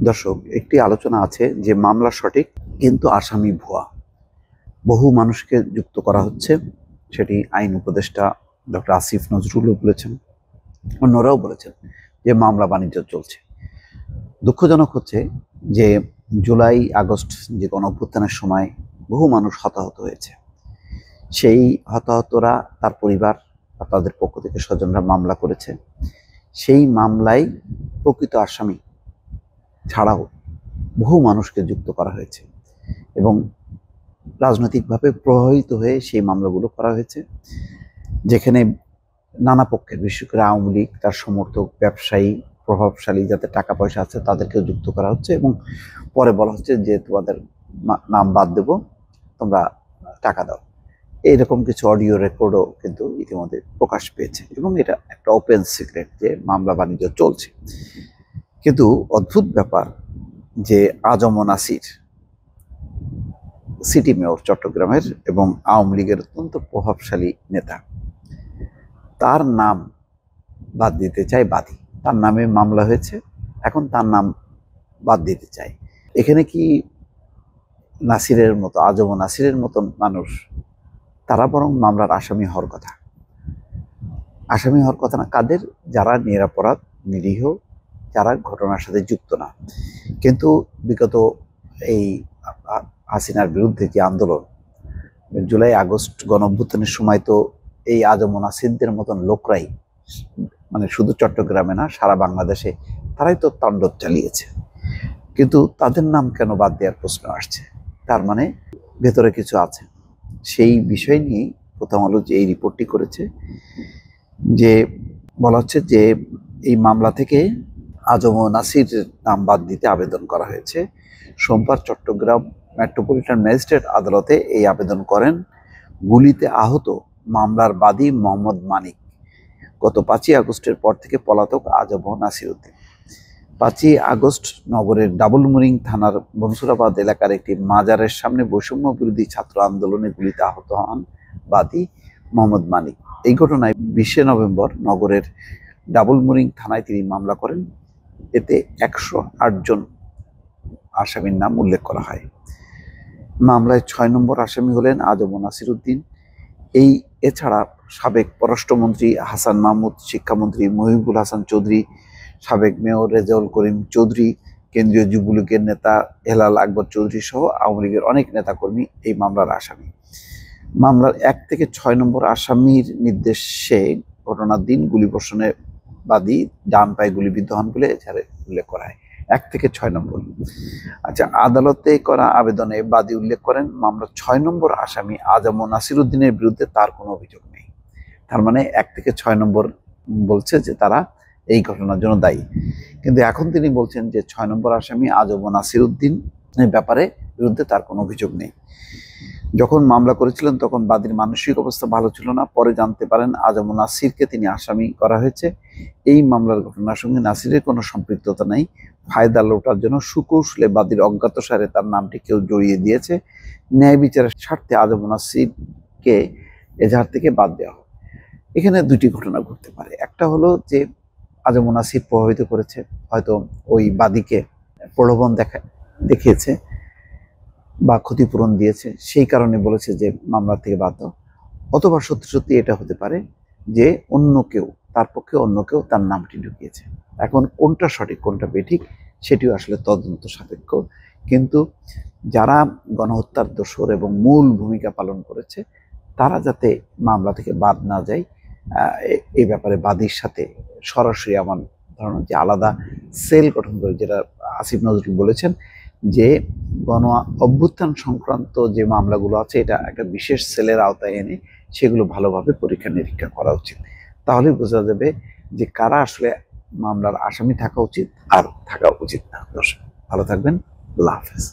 দর্শক, একটি আলোচনা আছে যে মামলা সঠিক কিন্তু আসামি ভুয়া। বহু মানুষকে যুক্ত করা হচ্ছে, সেটি আইন উপদেষ্টা ডক্টর আসিফ নজরুলও বলেছেন, অন্যরাও বলেছেন যে মামলা বাণিজ্য চলছে। দুঃখজনক হচ্ছে যে জুলাই আগস্ট যে গণঅভ্যুত্থানের সময় বহু মানুষ হতাহত হয়েছে, সেই হতাহতরা তার পরিবার বা তাদের পক্ষ থেকে স্বজনরা মামলা করেছে। সেই মামলায় প্রকৃত আসামি ছাড়াও বহু মানুষকে যুক্ত করা হয়েছে এবং রাজনৈতিকভাবে প্রভাবিত হয়ে সেই মামলাগুলো করা হয়েছে, যেখানে নানা পক্ষের, বিশেষ করে আওয়ামী লীগ, তার সমর্থক, ব্যবসায়ী, প্রভাবশালী যাতে টাকা পয়সা আছে তাদেরকেও যুক্ত করা হচ্ছে এবং পরে বলা হচ্ছে যে তোমাদের নাম বাদ দেব, তোমরা টাকা দাও। এইরকম কিছু অডিও রেকর্ডও কিন্তু ইতিমধ্যে প্রকাশ পেয়েছে এবং এটা একটা ওপেন সিক্রেট যে মামলা বাণিজ্য চলছে। কিন্তু অদ্ভুত ব্যাপার যে আজম ও নাসির সিটি মেয়র চট্টগ্রামের এবং আওয়ামী লীগের অত্যন্ত প্রভাবশালী নেতা, তার নাম বাদ দিতে চায় বাদী। তার নামে মামলা হয়েছে, এখন তার নাম বাদ দিতে চায়। এখানে কি নাসিরের মতো, আজম ও নাসিরের মতন মানুষ, তারা বরং মামলার আসামি হওয়ার কথা। আসামি হওয়ার কথা না কাদের? যারা নিরপরাধ, নিরীহ, যারা ঘটনার সাথে যুক্ত না। কিন্তু বিগত এই হাসিনার বিরুদ্ধে যে আন্দোলন, জুলাই আগস্ট গণঅভ্যুত্থানের সময় তো এই আজম ও নাসিরদের মতন লোকরাই, মানে শুধু চট্টগ্রামে না, সারা বাংলাদেশে তারাই তো তাণ্ডব চালিয়েছে। কিন্তু তাদের নাম কেন বাদ দেওয়ার প্রশ্ন আসছে? তার মানে ভেতরে কিছু আছে। সেই বিষয় নিয়েই প্রথম আলো যে এই রিপোর্টটি করেছে, যে বলা হচ্ছে যে এই মামলা থেকে আজম ও নাসির নাম বাদ দিতে আবেদন করা হয়েছে। সোমবার চট্টগ্রাম মেট্রোপলিটন ম্যাজিস্ট্রেট আদালতে এই আবেদন করেন গুলিতে আহত মামলার বাদী মোহাম্মদ মানিক। গত 5ই আগস্টের পর থেকে পলাতক আজম ও নাসির উদ্দিন। 5ই আগস্ট নগরের ডাবলমুরিং থানার বনসুরাবাদ এলাকার একটি মাজারের সামনে বৈষম্য বিরোধী ছাত্র আন্দোলনে গুলিতে আহত হন বাদী মোহাম্মদ মানিক। এই ঘটনায় 20শে নভেম্বর নগরের ডাবলমুরিং থানায় তিনি মামলা করেন। এতে 108 জন আসামির নাম উল্লেখ করা হয়। মামলায় 6 নম্বর আসামি হলেন আজম ও নাসির উদ্দিন। এছাড়া সাবেক পররাষ্ট্রমন্ত্রী হাসান মাহমুদ, শিক্ষামন্ত্রী মহিবুল হাসান চৌধুরী, সাবেক মেয়র রেজাউল করিম চৌধুরী, কেন্দ্রীয় যুবলীগের নেতা হেলাল আকবর চৌধুরী সহ আওয়ামী লীগের অনেক নেতাকর্মী এই মামলার আসামি। মামলার 1 থেকে 6 নম্বর আসামির নির্দেশে ঘটনার দিন গুলিবর্ষণে বাদী ডান পায়ে গুলিবিদ্ধ হন বলে এছাড়া উল্লেখ করা হয়। 1 থেকে 6 নম্বর। আচ্ছা, আদালতে করা আবেদনে বাদী উল্লেখ করেন মামলার 6 নম্বর আসামি আজম ও নাসির উদ্দিনের বিরুদ্ধে তার কোনো অভিযোগ নেই। তার মানে 1 থেকে 6 নম্বর বলছে যে তারা এই ঘটনার জন্য দায়ী। কিন্তু এখন তিনি বলছেন যে 6 নম্বর আসামি আজম ও নাসির উদ্দিনের ব্যাপারে বিরুদ্ধে তার কোনো অভিযোগ নেই। যখন মামলা করেছিলেন তখন বাদীর মানসিক অবস্থা ভালো ছিল না। পরে জানতে পারেন আজম ও নাসিরকে তিনি আসামি করা হয়েছে। এই মামলার ঘটনার সঙ্গে নাসিরের কোনো সম্পৃক্ততা নেই। ফায়দা লোটার জন্য সুকৌশলে বাদীর অজ্ঞাতসারে তার নামটি কেউ জড়িয়ে দিয়েছে। ন্যায় বিচারের স্বার্থে আজম ও নাসিরকে এজাহার থেকে বাদ দেওয়া হয়। এখানে 2টি ঘটনা ঘটতে পারে। একটা হলো যে আজম ও নাসির প্রভাবিত করেছে, হয়তো ওই বাদীকে প্রলোভন দেখিয়েছে বা ক্ষতিপূরণ দিয়েছে, সেই কারণে বলেছে যে মামলা থেকে বাদ দাও। অথবা সত্যি সত্যি এটা হতে পারে যে অন্য কেউ, তার পক্ষে অন্য কেউ তার নামটি ঢুকিয়েছে। এখন কোনটা সঠিক কোনটা বেঠিক সেটিও আসলে তদন্ত সাপেক্ষ। কিন্তু যারা গণহত্যার দোষর এবং মূল ভূমিকা পালন করেছে তারা যাতে মামলা থেকে বাদ না যায়, এই ব্যাপারে বাদীর সাথে সরাসরি আমার ধারণা যে আলাদা সেল গঠন করে, যেটা আসিফ নজরুল বলেছেন যে গণ অভ্যুত্থান সংক্রান্ত যে মামলাগুলো আছে এটা একটা বিশেষ সেলের আওতায় এনে সেগুলো ভালোভাবে পরীক্ষা নিরীক্ষা করা উচিত। তাহলে বোঝা যাবে যে কারা আসলে মামলার আসামি থাকা উচিত আর থাকা উচিত না। দর্শক ভালো থাকবেন, আল্লাহ হাফেজ।